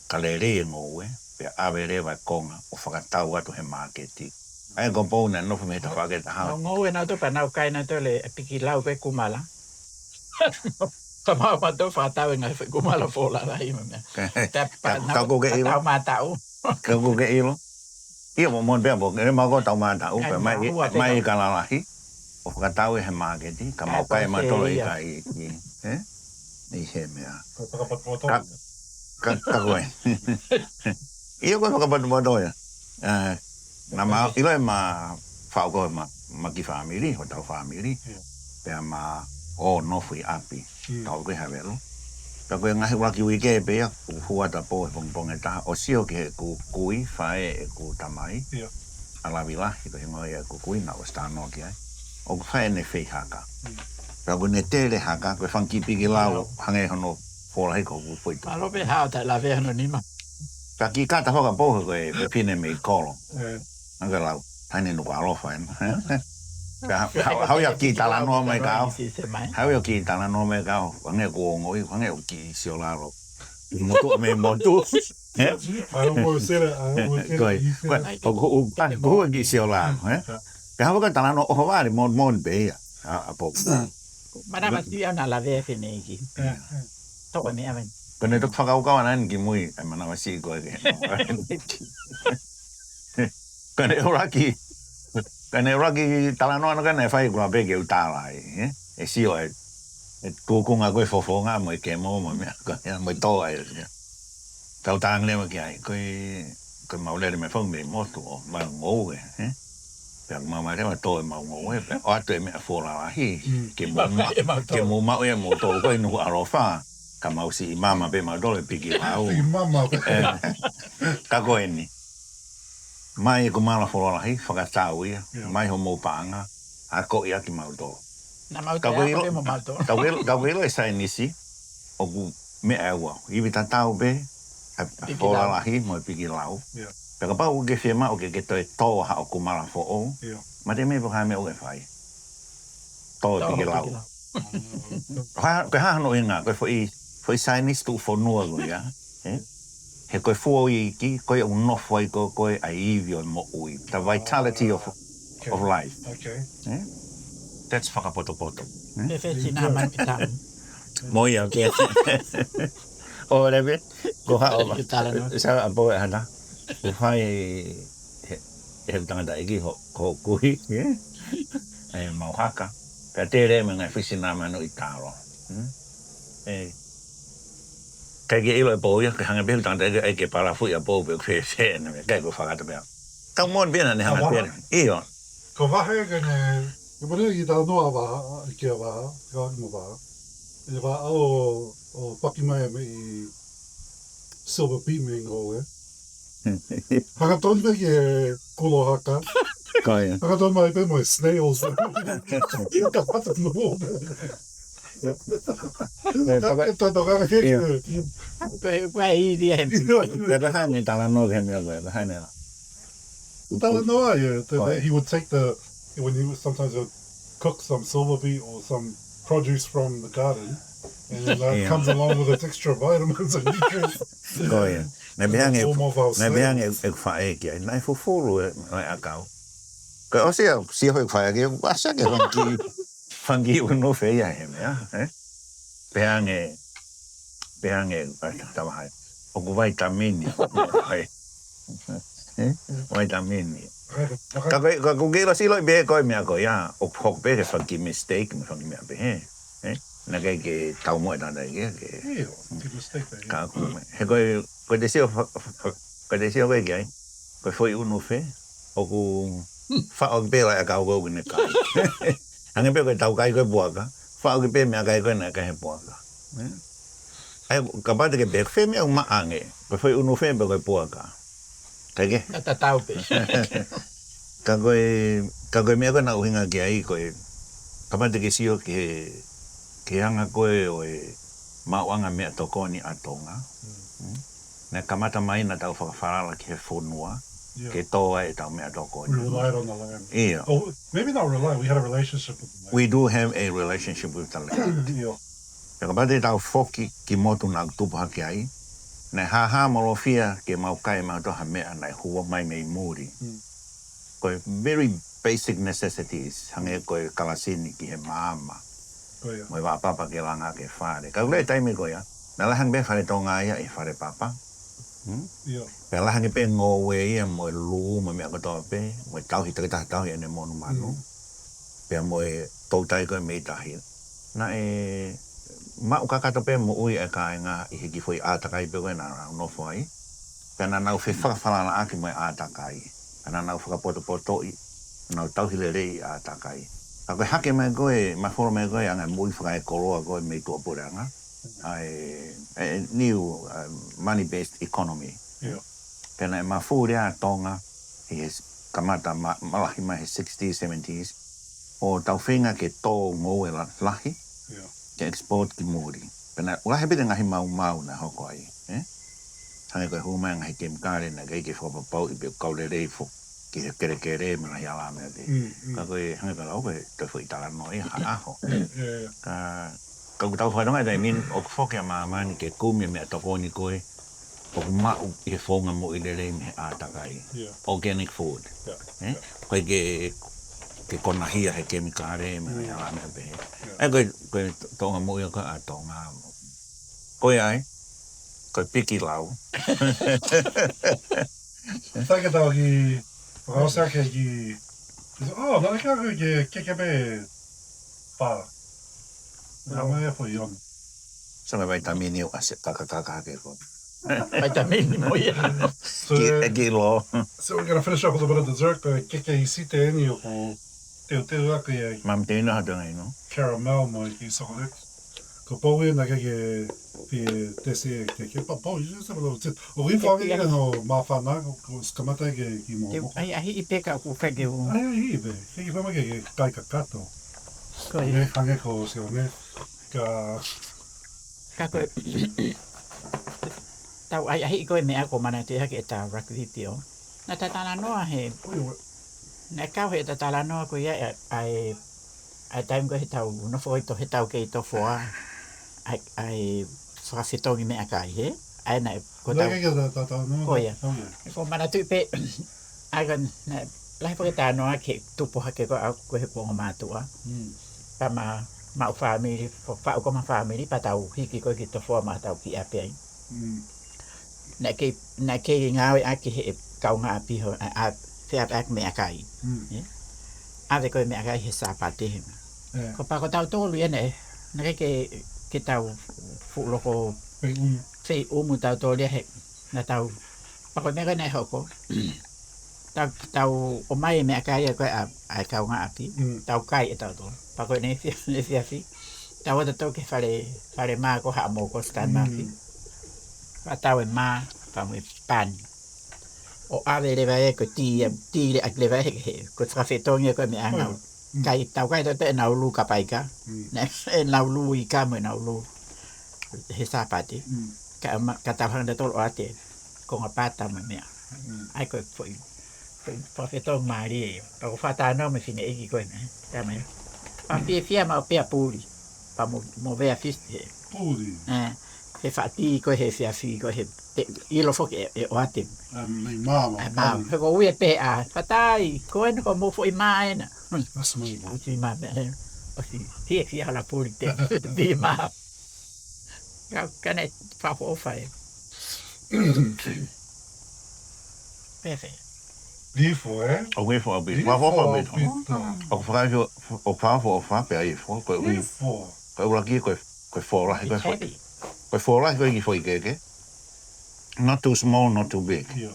ka lere ngoe pea ave rewa konga o whakatau atu he marketi ai ko pona no me ta whaketa ha ngoe na to pa na kai na to le piki lau pe kumala Kama mato fatau nga kumala fola la ima me. Ka ko ke ilo. Tau matau. Ka ko ke ilo. Ia mo mon be mo ke ma ko tau matau pe mai ka la lahi. O ka tau he marketi ka mau kai ma to I kai ni he me. Ka ko. Ia ko ka pat mo do ya. Na ma ilo ma fa ko ma ki family ho tau family. Pe ma no fui api. Tau ke havelo. Ka koe ngahi waki wike pe ia hua ta po pong e taha o sio ke ku kui whae e ku tamai alawi lahi ko hingo e ku kui na o stano ki ai o ku whae ne whei haka ka koe ne tere haka koe whanki piki lau hange hono whola hiko ku poito Alo pe hao ta la ve no nima ka ki kata hoka poho koe pe pine me kolo nga lau taine nuku alofa hau ya ki tala no me kao hau ya ki tala no me kao wange kuongo I wange ki siolaro motu me motu I almost said it. Ko ki siolaro pe hau ka tala no o vale mon be ya a po Mana mati ana la ve fene ki to me amen Kone tok whakau kawanan ki mui ai mana masi ko ke kone oraki Kane raki talanoa no kane whai kua peke utala e sio e kukunga koe fofonga mo ke mo mea koe mo toa tau tang lema ki ai koe maulere me whong me motu o ma ngou pia ma rewa toa ma ngou o atu e mea fōra lahi ke mo mau e mo tō koe nuku arofa ka mau si mama pe ma dole piki lau ka koe ni Mai ko mala fora lahi whakatau ia, mai ho mō paanga, a ko ia ki mauto. Na mauto ia ko mo mauto. Ka welo e sai nisi, o ku me aua, iwi ta tau be, a fora lahi mo piki lau. Peka pau ke whiema o ke toi tō ha o ku mala fo o, ma te me po hae me o e whai. Tō piki lau. Ke hahano inga, koe foi sai nisi tu whanua ko ia, he koe fōi ki, koe o nofo I koe ai iwi o mo ui. The vitality of life. Okay. That's whakapoto. Pe feti na man pitam. Moi au ke. O rewe, ko hao. Sa a poe hana. Ko whai he tangata iki ho kui. E mau haka. Pea tere me ngai whisina manu I tāro. Kai ke ilo e pōia, ke hanga behu tangata e ke parafui a pōu pe kwe whēne me, kai ko whakata pēr. Kau mōn pēna ne hanga pēr. Iyo. Ko wahe kene, I mana I tā noa waha, I kia waha, ka waki mo waha. I wha o paki mai me I silver beat me ngō Haka tonu pe ki he kulo haka. Kai. Haka tonu mai pe mo e snails. Ka pata no. Vai dia hem. Pero hane tala no ke me ko, hane la. Talanoa, yeah. He would take when he would sometimes cook some silver beet or some produce from the garden, and then that comes along with its extra vitamins and nutrients. Ko ia. Na beang e whae ki ai, nai fufuru ai akau. Ko o sia hoi whae ki, wasa ke whangi uno whea he mea, Beang e, tamahai, o ku vitamini, vitamini. Ka ko gila silo be ko me ko ya o hok be ke faki mistake me faki me be he na ke tau mo na ke ka ko me he ko deseo ko deseo ke ko foi uno fe o ku fa o be la ka go ne ka ang be ko tau kai ko buaka fa o be me ka ko na ka he buaka ai kapag ke be fe me ma ange ko foi uno fe be ko buaka kage Nata tau pe. ka koe mea koe na uhinga ki ai koe kapate ke sio ke anga koe o mauanga mea toko ni a Tonga na kamata mai na tau whakawharala ki he whonua ke toa e tau mea toko ni. We relied on the land. Yeah. Oh, maybe not rely. We had a relationship with the land. We do have a relationship with the land. Ka kapate tau whoki ki motu na tupu haki ai na haha morofia ke maukai mau toha mea na hua mai mei muri. Koe very basic necessities hange koe kalasini ki he mama. Moi wa papa ke langa ke whare. Ka ule taimi koe ya. Na lahang be whare tonga ia e whare papa. Pe lahang pe ngō we ia mo lu mo mea kotoa pe. Mo tau hi takita tau hi ane monu manu. Pe mo tautai koe mei tahi. Na mau kakata pe mo ui e ka inga i hiki foi ātakai pe koe na nofo ai. Pe na nau whi whakawhalana aki mo ātakai. Ana nau whakapoto i, nau tauhile rei a takai. A koe hake mai koe, mawhoro mai koe, anga mui whakai koroa koe mei tua puranga. A new money-based economy. Pena e mawhore a Tonga, he is kamata malahi mai he 60s, 70s, o tau whenga ke tō ngō e lahi, ke export ki muri. Pena ulahe pite ngahi mau na hoko ai. Hange koe humai ngahi kem kāre na kei ke whakapapau i pe kaure rei fo ki he kere mana hi ala mea te. Ka koe hange koe lau koe toi fo i tala no i haaho. Ka kutau whaeronga tai min o whoke a maamani ke kumia mea toko ni koe o mau i he whonga mo i le rei me he ātakai. Organic food. Koe ke konahia he kemikare mana hi ala mea pe. Koe tonga mo i koe a tonga. Koe ai. Koe piki lau. Taka tau ki whakaosaka ki... nā kia koe ke kekepe whā. Nā mai e po i on. Sama vitamini o ase kaka ke ko. Vitamini mo ia. Ki lo. So we're gonna finish up with a bit of dessert. Koe keke I site eni o ko teo aku i Mam te ina hata ngai no. caramel mo I sokoret. Ko pau e na keke te se keke pau I se lo tit. O ri whangi e no mawhana ko skamata ki mo. Ai I peka ku whake u. Ai be. Keke whama ke kai kakato. Ne hange ko se o ne. Ka koe. Tau ai koe mea ko mana te hake e tā rugby pio. Na tatala noa he. Na kau he tatala noa ko ia ai taim ko he tau nofo i to he tau ke I to foa. Ai whakawhitongi mea kai he. Ai na ko tau. Ko ia. Ko mana tui pe. Ai kan lai po ke tā noa ke tupo hake ko au ko he pongo mātua. Pa mau family, whau ko ma family pa tau hiki ko ki to foa ma tau ki ape ai. Na ke ngawe aki he kaunga api ho a whia ak mea kai. Ave koe mea kai he sāpate he. Ko pa ko tau tōlu ene, na ke tau whuloko whei umu tau tōlu he, na tau, pa koe mea kai nei hoko. Tau o mai mea kai e koe a kaunga api, tau kai e tau tōlu. Pa koe nei whiawhi, tau ata tau ke whare maa ko haa mō ko stan maafi. Pa tau e maa, pa mui pani. O ave lewa e ko ti le ak lewa e ko whawhetongi e koe mea ngau. Kai tau kai tau te nau lu ka paika. E nau lu I ka mo e nau lu. He sāpate. Ka tau hanga tolo o ate. Ko ngā pāta mo mea. Ai koe foi. Whawhetong maari e. Pa ko whātānau me whine eki koe mea. Tā mea. Pa whia ma o pia pūri. Pa mo vea fisti he. Pūri? He whaati koe he whiawhi koe he ilo foki e o ate. Mai māma. Māma. He ko ue pe a. Whatai, koe no ko mo fo I maa ena. That's my mom. Uti maa mea. O si, hie hala pūri te. Bi maa. Kane whako o whae. Pepe. Bifo, eh? O we fo bi. Bifo, Wa fo bi. bifo. O fra o fa pe ai fo ko wi. Bifo. Ko ura ki ko fo la ko It's fo. heavy. Ko fo la ko ki fo ke. Not too small, not too big. Yeah.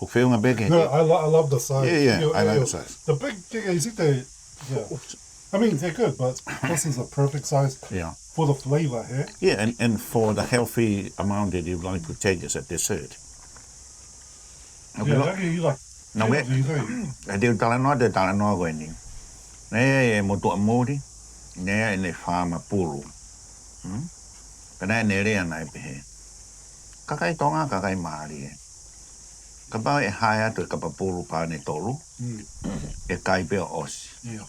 O feo nga big. No, I love the size. Yeah, I like the size. The big is it the yeah. I mean they're good, but this is a perfect size. Yeah. For the flavor here. Yeah, and for the healthy amount that you like to take as a dessert. Yeah, you like. No, we. They tala no ko ni. Ne mo to mori. Ne ne farma pulu. Kana ne re na pe. Kakai tonga kakai mari. Ka ba e haya to ka pulu pa ne tolu. E kai pe os. Yeah.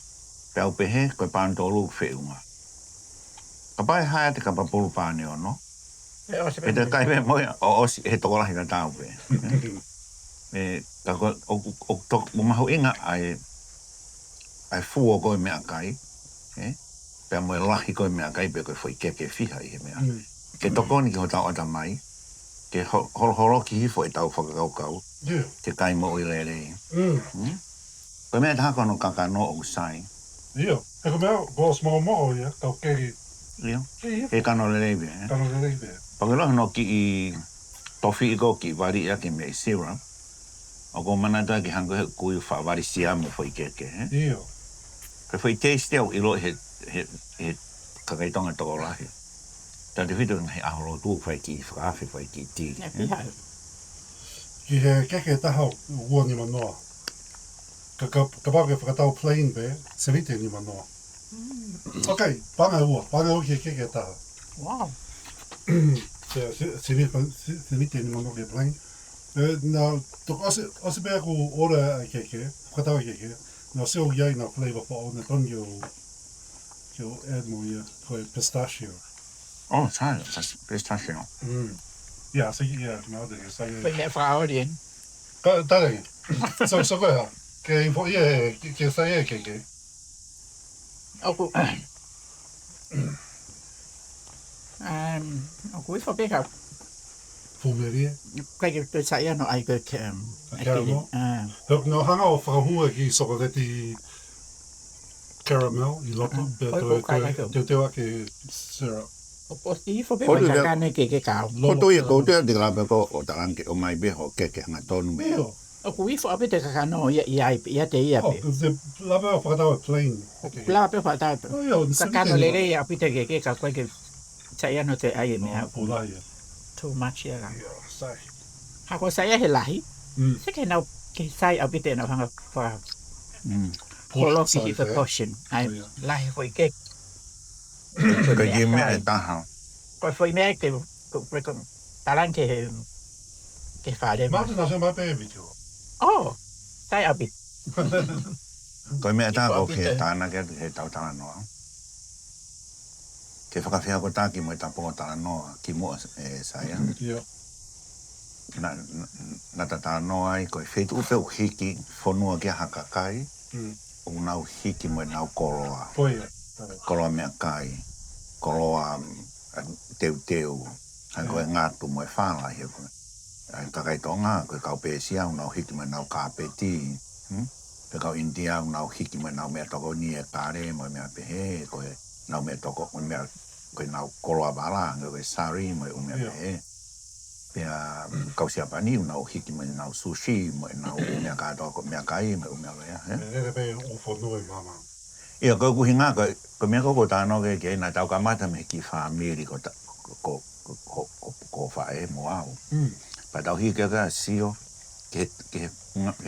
Pe pe he ko pan tolu feunga. Ka ba e haya te ka pulu pa ne ono. E te kai pe mo o os e to la hina tau pe. E ka o to mo mahu inga ai fu ko me kai. Pe mo lahi ko me kai pe ko foi ke fiha i me. Ke to ko ni ko ta o ta mai. Ke horo ki foi tau whakakau. Yeah. Te kai mo i lere. Ko me ta kono kaka no o sai. Yeah. E ko mea, ko small mo ya, ka keri. Io. E kano lere be. Ka no le be. Pagelo no ki i tofi i ko ki vari a ke me syrup. O ko manata ki hango he kui wha vari siamu foi ke. Yeah. Pe foi taste au ilo he kakaitonga toko lahi. Ta te whitu he ahoro tu fai ki whakawhi fai ki ti. Ki he keke taha ua ni manoa. Ka pake whakatau plain be, se rite ni manoa. Okay, panga ua ki he keke taha. Wow. Se rite ni manoa ki plain. Nā, toko ose bea ko ora a keke, whakatau a keke, nā seo iai nā flavor pa o, nā tongi o add mo ia, koe pistachio. Oh, sai, pistachio. Yeah, so yeah, nā te, so Pwede me whaorien. Tarangi, so koe ha, ke info, ke sai e keke. Oku. Oku i whapeka. Fumerie. Kai ke te sai ano ai ke Caramel. No hanga o whakahua ki sokoleti caramel i loto, te teo ake syrup. O i whapeka ka kane ke kau. Ko tui ko te te la ko o tarange o mai be ho keke nga tonu me. Oku i whapeka ka kano ia te ia pe. Te lawe o whakatau plain. Lawa pe whakatau. Ka kano lere ia pite ke ka koe ke sai ano te ai mea. Pulaia. Too much ia ka. Sai. Hako sai he lahi. Se ke nau ke sai au pite nau hanga wha. Koloki hi for portion. Ai lahi hoi ke. Ka ye me e taha. Koe hoi mea ke taran ke whare. Mata nā se mai pe video. Oh, sai au pite. Ko me ta ko ke tana ke he tau tana noa. Ke whakawhia ko tāki mo e taponga tana noa ki mo e saia. Yeah. Na ta tana noa ai ko e whetu upe o hiki whonua kia hakakai. O nau hiki mo e nau koroa. Poia. Koroa mea kai. Koroa teu. Hai ko e ngātu mo e whāla hia koe. Ai kakai tonga ko e kau pēsia o nau hiki mo e nau kāpeti. Pe kau India o nau hiki mo e nau mea toko ni e kāre mo e mea pehe. Ko e nau mea toko mo e mea ko e nau koroa wala. Ko e sari mo e umea pehe. Pea kau siapani o nau hiki mo e nau sushi mo e nau umea kātoko mea kai mo e umea lea. Ere pe o whanui mama. Ia ko kuhinga ko mea ko tāno ke nā tau ka mata me ki whamiri ko whae mo au. Pa tau hi ka sio ke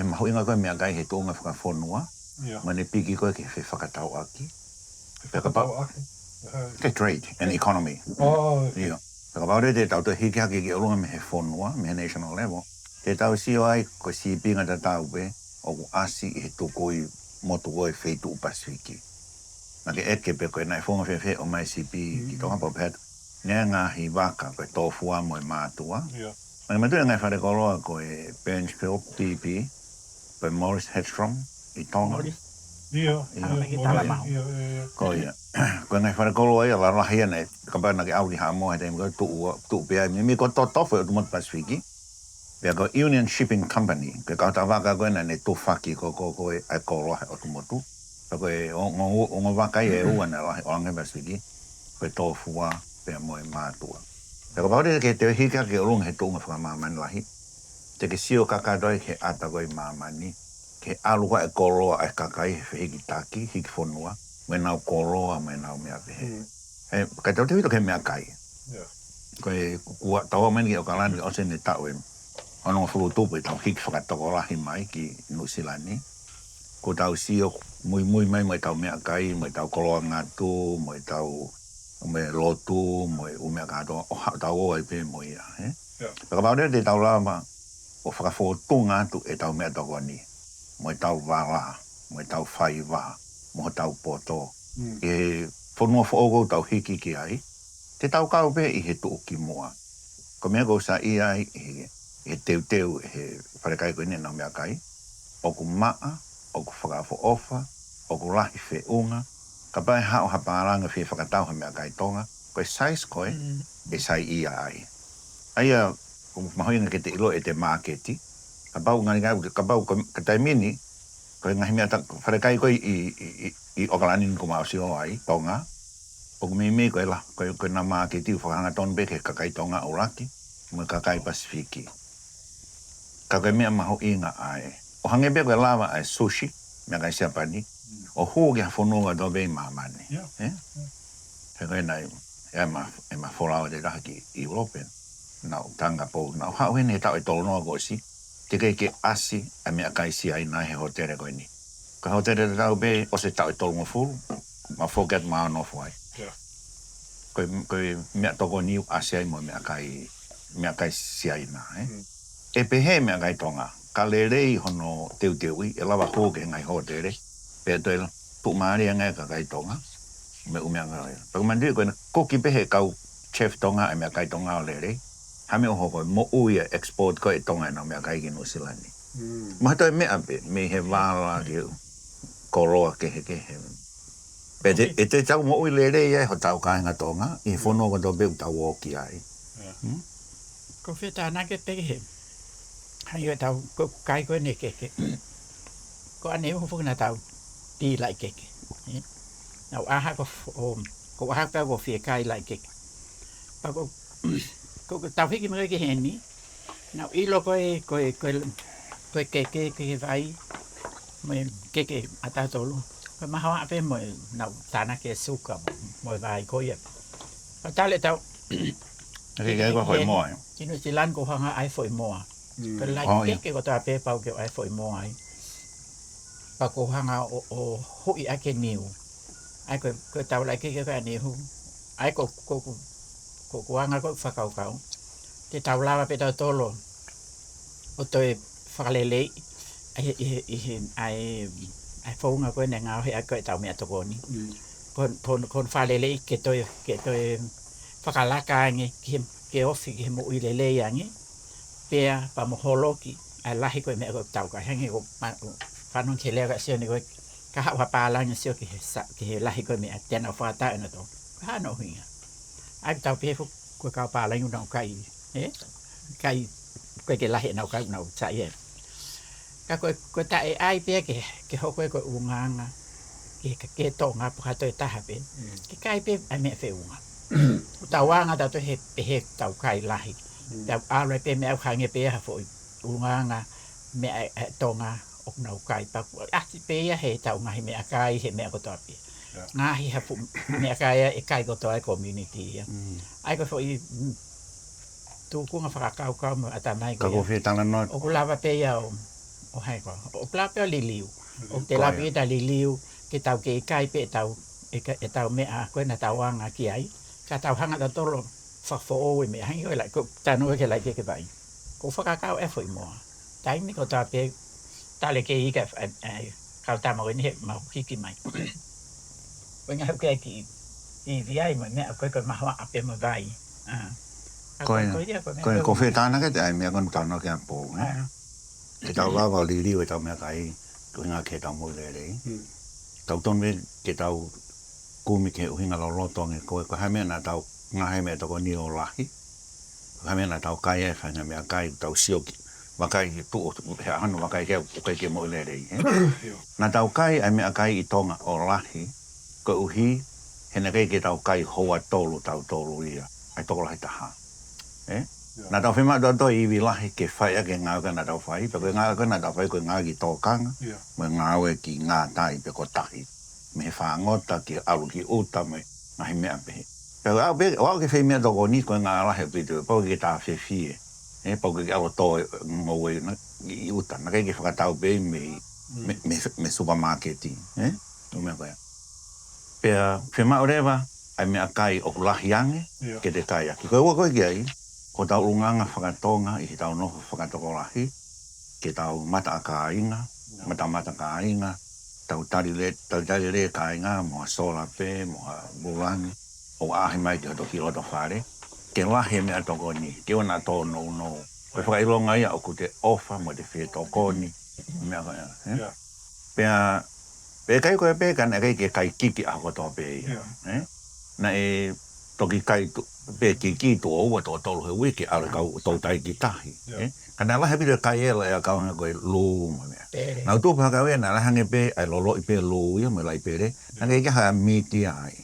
mahu inga koe mea kai he tōnga whakawhonua. Ma ne piki koe ke whakatau aki. Ke trade and economy. Ia. Whakapau te tau te hiki haki ke olunga me he whonua, me he national level. Te tau sio ai ko si pinga ta tau pe o ku asi i he tukoi motu koe wheitu Pasifiki. Ma ke eke pe koe nai whonga whewhe o mai sipi ki tonga po pet. Nea ngahi waka koe tōfua mo e mātua. Ma ke matua ngai whare koroa koe Benchfield PP, koe Morris Hedstrom i Tonga. Ia. Ko ia. Koe ngai whare koroa ia la rahia nei, ka pāna ke auri haa moa he teimi koe tuu pia. Mi ko tofu e o tumotu Pasifiki. Pia ko Union Shipping Company, ke kau ta waka ko na ne tu faki ko ai ko roa o tu motu. Ko o waka e o na la o nga basiki. Ko to fuwa pe mo e matua. Pe ko pau ke te hika ke rung he tu nga fa man lahi. Te ke sio kakadoi ke ata ko i mamani. Ke aluha e ko roa ai kakai fe hiki taki, hiki fonua. Me nau ko roa, me nau mea pehe. He, kai tau te wito ke mea kai. Koe kua tawa meni o kalani o se ne tau e ono fulu tupu e tau hiki whakatoko lahi mai ki Nusilani. Ko tau sio mui mai mo e tau mea kai, mo e tau koloa ngatu, mo e tau me lotu, mo e umea kato, o tau o e pe mo ia. Paka paure te tau lama o whakafōtunga atu e tau mea toko ni. Mo e tau wala, mo e tau whaiwa, mo e tau poto. E whanua whaogo tau hiki ki ai. Te tau kau pe i he tuu ki mua. Ko mea ko sa i ai he teu he wharekai ko ine na mea kai. Oku maa, oku whakafo ofa, oku lahi whe unga. Ka pai hao hapāranga whi whakatau ha mea kai tonga. Koe sais koe, e sai i ai. Aia, ko mahoinga ke te ilo e te marketi. Ka pau ngani ngau, ka pau ka taimini, koe ngahi mea wharekai koe i okalani ko maosi o ai, tonga. O me koe la, koe na marketi u whakanga tonbe ke kakai tonga o raki, mo kakai Pasifiki. Ka koe mea maho inga ai. O hange bea koe lava ai sushi, mea kai siapani, o huu ki hawhonunga do bei mamane. He koe nai, e ma wholao te raha ki European. Nau tanga pou, nau hao hene he tau e tolo noa kosi, te kei ke asi, a mea kai si ai nai he hotere koe ni. Ka hotere te tau be, o se tau e tolo ngofuru, ma forget maa nofu ai. Koe mea toko niu asiai mo mea kai siai nā, E pehe mea kai tonga, ka le rei hono teu e lawa hōke ngai hotere, pēr toi tu maari ngai ka kai tonga, me umea ngai. Paka mandi koe koki pehe kau chef tonga e mea kai tonga o le rei, hame oho koe mo uia export koe tonga e na mea kai ki Nusilani. Maha toi mea pe, me he wāla ki koroa kehe. Pete e te tau mo ui le rei ho tau kāinga tonga, i whono ko tō beu tau oki ai. Ko whetā nake peke he. Hai o tau kai koe ne keke. Ko ane ho whukana tau tī lai keke. Nau aha ko aha ka ko whia kai lai keke. Pa ko tau hiki mga ke heni. Nau ilo koe keke ke vai. Mo keke ata tolu. Ko maha ape mo nau tana ke suka mo vai koe. Pa tale tau Kei ko hoi moa. Tino silan ko hanga ai foi moa. Ko lai keke ko ta pe pau ke ai foi moa ai. Pa ko hanga o hui ake niu. Ai ko tau lai keke ko ani hu. Ai ko hanga ko whakau. Te tau lawa pe tau tolo. O toi whakalelei. Ai whaunga koe ne ngāo he a koe tau mea tokoni. Kon whalelei ke toi whakalaka ange ke ofi ke mo uilelei ange. Pea pa mo holoki ai lahi koe mea koe tau ka hange ko whanong ke lea ka sio ni koe ka hau hapālanga sio ke he lahi koe mea tēnā whātau na tō. Ka hano huinga. Ai tau pefu koe kau pālanga unau kai. Kai koe ke lahi nau kai unau tai e. Ka koe ta e ai pia ke hoko koe unganga. Ke tonga puka toi taha pe. Ke kai pe ai mea whe unga. Tauanga tato he tau kai lahi. Tau aure pe mea uhange pe ha fo unganga mea tonga o nau kai paku. Ati pe ia he tau ngahi mea kai he mea kotoa pe. Ngahi ha fu mea kai e kai kotoa e community. Ai koe fo i tūkunga whakakau mo atamai koe. Ka ko whi tala noa. O kulawa pe ia o hai koe. O kulawa pe o liliu. O te lapi e ta liliu ke tau ke kai pe tau e tau mea koe na tauanga ki ai. Ka tau hanga ta tolo whakfo o e mea hangi koe lai. Ko tanu ke lai ke vai. Ko whakakau e fo i moa. Taimi ko tā pe tale ke ika kau tama koe ni he mau hiki mai. Koe ngā hau ke ki i viai mo mea koe koe mahua ape mo vai. Koe ko whi tāna ke te ai mea konu tāna ke a pō. Te tau wawa liriu e tau mea kai uhinga ke tau mui rei. Tau tonwe ke tau kumi ke uhinga lo lotonge koe hae mea na tau ngahe mea toko ni o lahi. Hae mea na tau kai e whanga mea kai tau sioki. wakai tu he anu wakai ke mo le rei na tau kai ai me akai I Tonga o lahi ko uhi he na ke tau kai hoa tolu ia ai tolu hai taha na tau whima do I lahi ke whai ke ngā ka na tau whai pe ko ngā ka na tau whai ko ngā ki tōkanga me ngā ue ki ngā tai pe ko tahi me whangota ki alu ki uta me ngahi mea pehe pe au ke whai mea toko ni ko ngā lahi pitu pau ke tā whewhie pau ke alu tō ngoe I uta na ke whakatau pe me supermarketi o mea koea pea whima orewa ai mea kai o lahi ange ke te kai aki koe ua koe ki ai ko tau unganga whakatonga I tau noho whakatoko lahi ke tau mata a ka inga mata ka inga tau tari le ka inga moa sola pe moa bulangi o ahi mai te hotoki roto whare ke lahi mea toko ni ke ona tō no koe whakailonga ia o ku te ofa mo te whi toko ni mea koe pea kai koe pe kana ke kai kiki a koto pe na toki kai pe ki to o to tolu he wiki ala ka to tai ki tahi kana la habi kai ela ya ka nga koe lu ma na tu pa ka we na la hange pe ai lolo I pe lu ia me lai pere na ke ha miti ai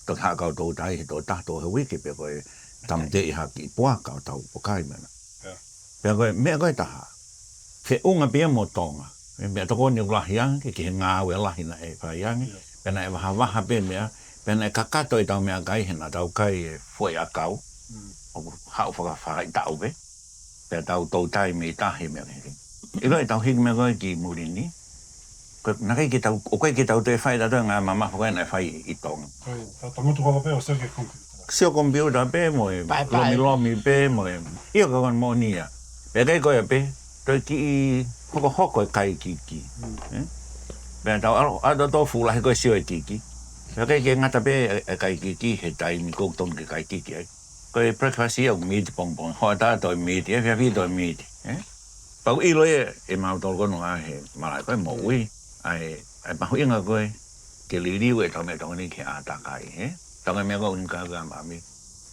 to ha ka to tai to ta to he wiki pe koe tam te ha ki poa ka tau po kai mana pe koe me koe ta fe unga pe mo tonga me to ko ni la hiang ke nga we la hina e pa yang pe na e wa pe me pena kakato I tau mea kai hena tau kai foi a kau o hau whakawhai tau be pea tau tau tai me tahi mea kere I roi tau hiki mea koe ki murini na kai ki tau o koe ki tau te whai tato ngā mama whakai na whai I Tonga tangotu kala pe o seo ke computer seo computer pe mo lomi pe mo ia ka kon mo nia pea kai koe pe toi ki hoko kai kiki pea tau ado tō fulahi koe seo kiki Kaya kaya ngata pe kai kiki he tai mi kok tong ke kai kiki ai. Kaya breakfast ia meat pong hoa ta to meat ia fi to meat. Pau I loe e mau tol kono a he malai koe mo ui ai pahu inga koe ke lili we tau me tong ni ke a ta kai Tau me ko un ka ga ma mi.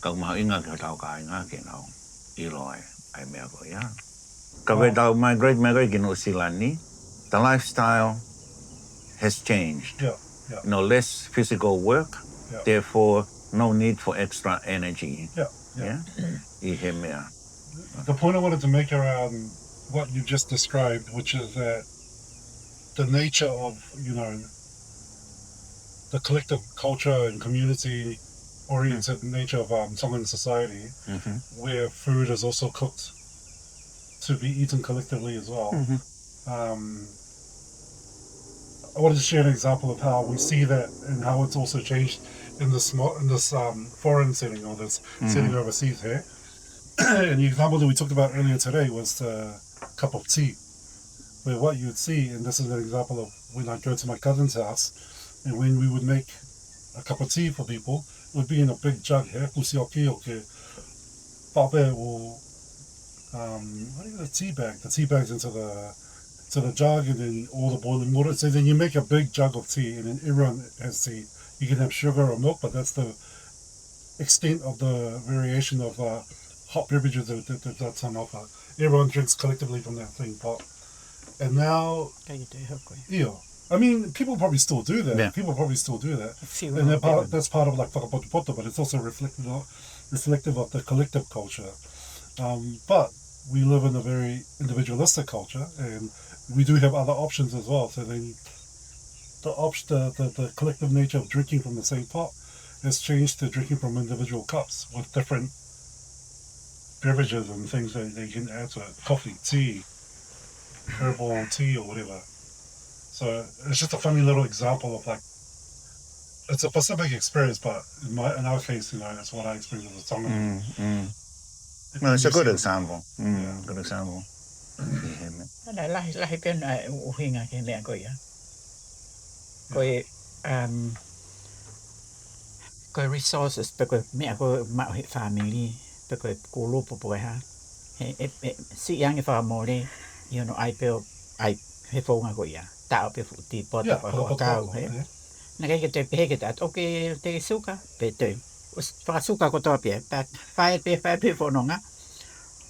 Ka mau inga ke tau kai nga ke nau. I loe ai me ko ya. Ka we tau migrate ki no silani. The lifestyle has changed. Less physical work, therefore no need for extra energy. The point I wanted to make around what you just described, which is that the nature of, the collective culture and community-oriented nature of Tongan society, where food is also cooked to be eaten collectively as well. I wanted to share an example of how we see that and how it's also changed in this foreign setting or this setting overseas here. And the example that we talked about earlier today was the cup of tea, where what you would see, and this is an example of when I go to my cousin's house, and when we would make a cup of tea for people, it would be in a big jug here, kusioki o ke pape or what is the tea bag? The tea bag's into the jug and then all the boiling water. So then you make a big jug of tea and then everyone has tea. You can have sugar or milk, but that's the extent of the variation of hot beverages that's on offer. Everyone drinks collectively from that same pot. And now, I mean, people probably still do that. Yeah. People probably still do that. And that's part of like whakapotopoto, but it's also reflective of the collective culture. But we live in a very individualistic culture, and we do have other options as well. So then the collective nature of drinking from the same pot has changed to drinking from individual cups with different beverages and things that they can add to it. Coffee, tea, herbal tea or whatever. So it's just a funny little example of like, it's a Pacific experience, but in our case, that's what I experienced as a Tongan. No, it's a good example. Good example. Lahi pena uhinga ke mea koe ia. Koe resources pe koe mea koe mao he family pe koe kulupu po ha. Si yang e whamore, ai peo ai he whaunga koe ia. Tao pe futi pota pa hoa kau he. Na kei ke te peheke tat, oke te suka pe te. Whakasuka ko toa pia, whae pe whanonga.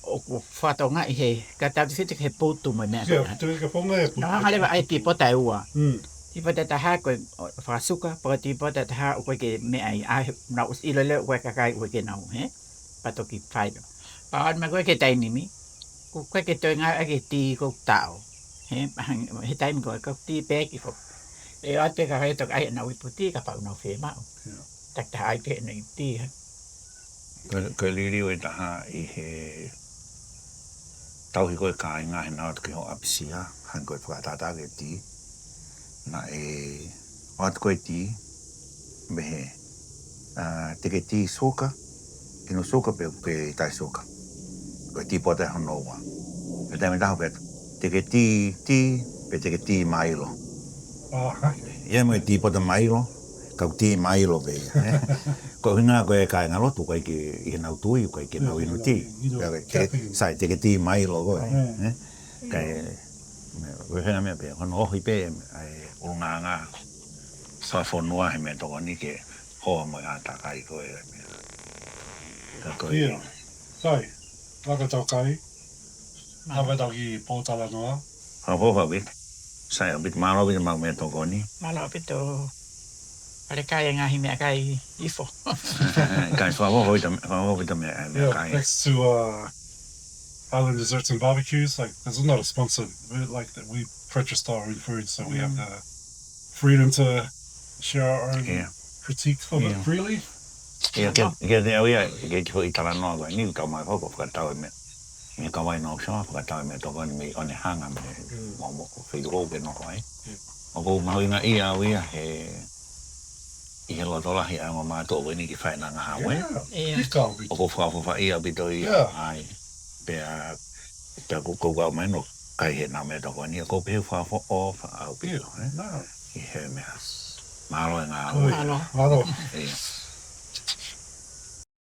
o whatonga I he, ka tau te white he pōtu mai mea. Yeah, tu ka whonga e Nā hanga lewa ai pipo tai ua. Mm. Tipa te taha koe whakasuka, paka tipa te taha o koe ke mea I a na us ilo leo koe kakai ue ke nau, he? Pato ki whaida. Pāan ma koe ke tainimi, koe ke toi ngā ake tī kou tau. He, he taimi koe kou tī pēki ko. E ate ka kai tok ai na wipu tī ka pau nau whē mau. Tak taha ai pē nei tī. Koe liri o taha I he tauhi koe ka I ngahe nā ki ho apisia, han koe whakatata ke tī. Na e oat koe tī, mehe, teke tī soka, kino soka pe tai soka. Koe tī pote hono ua. E tēme taho pe, teke tī, pe teke tī mailo. Ia mo e tī pote mailo, kau tī mailo pe. Koe hinga koe kai ngā lotu, koe ki I nau tui, koe ki nau inu tī. Sai teke tī mailo koe. Kai, koe whenga mea pe, hono ohi pe, o ngā sa whanua he mea toko ni ke hoa mo I ata kai koe. Ia, kai, waka tau kai. Hawa tau ki pōtala noa. Hoa wit, sai a bit malo bit mau mea toko ni. Malo pito, pare kai ngahi mea kai ifo. Kai whawo wita mea kai. Next to Island Desserts and Barbecues, like, this is not a sponsor. We purchased our own food, so we have the freedom to share our own critiques from it freely. Ia, ke te au ia, ke te hui tala noa koe, ni kau mai hoko whakatau e mea. Me kau mai no shama whakatau e mea toko ni me one hanga me mo whiro ke noko ai. O kou mahuinga ia au ia he I he loa tolahi a ma mātou e ni ki whaina ngā hawe. O kou whakawhawha ia bito ia ai. Pea kou kau mai no kai he nā mea toko ni, kou pehu whakawha o whaau pito. I he mea. Malo e ngā hawe. Malo. Malo. Ia.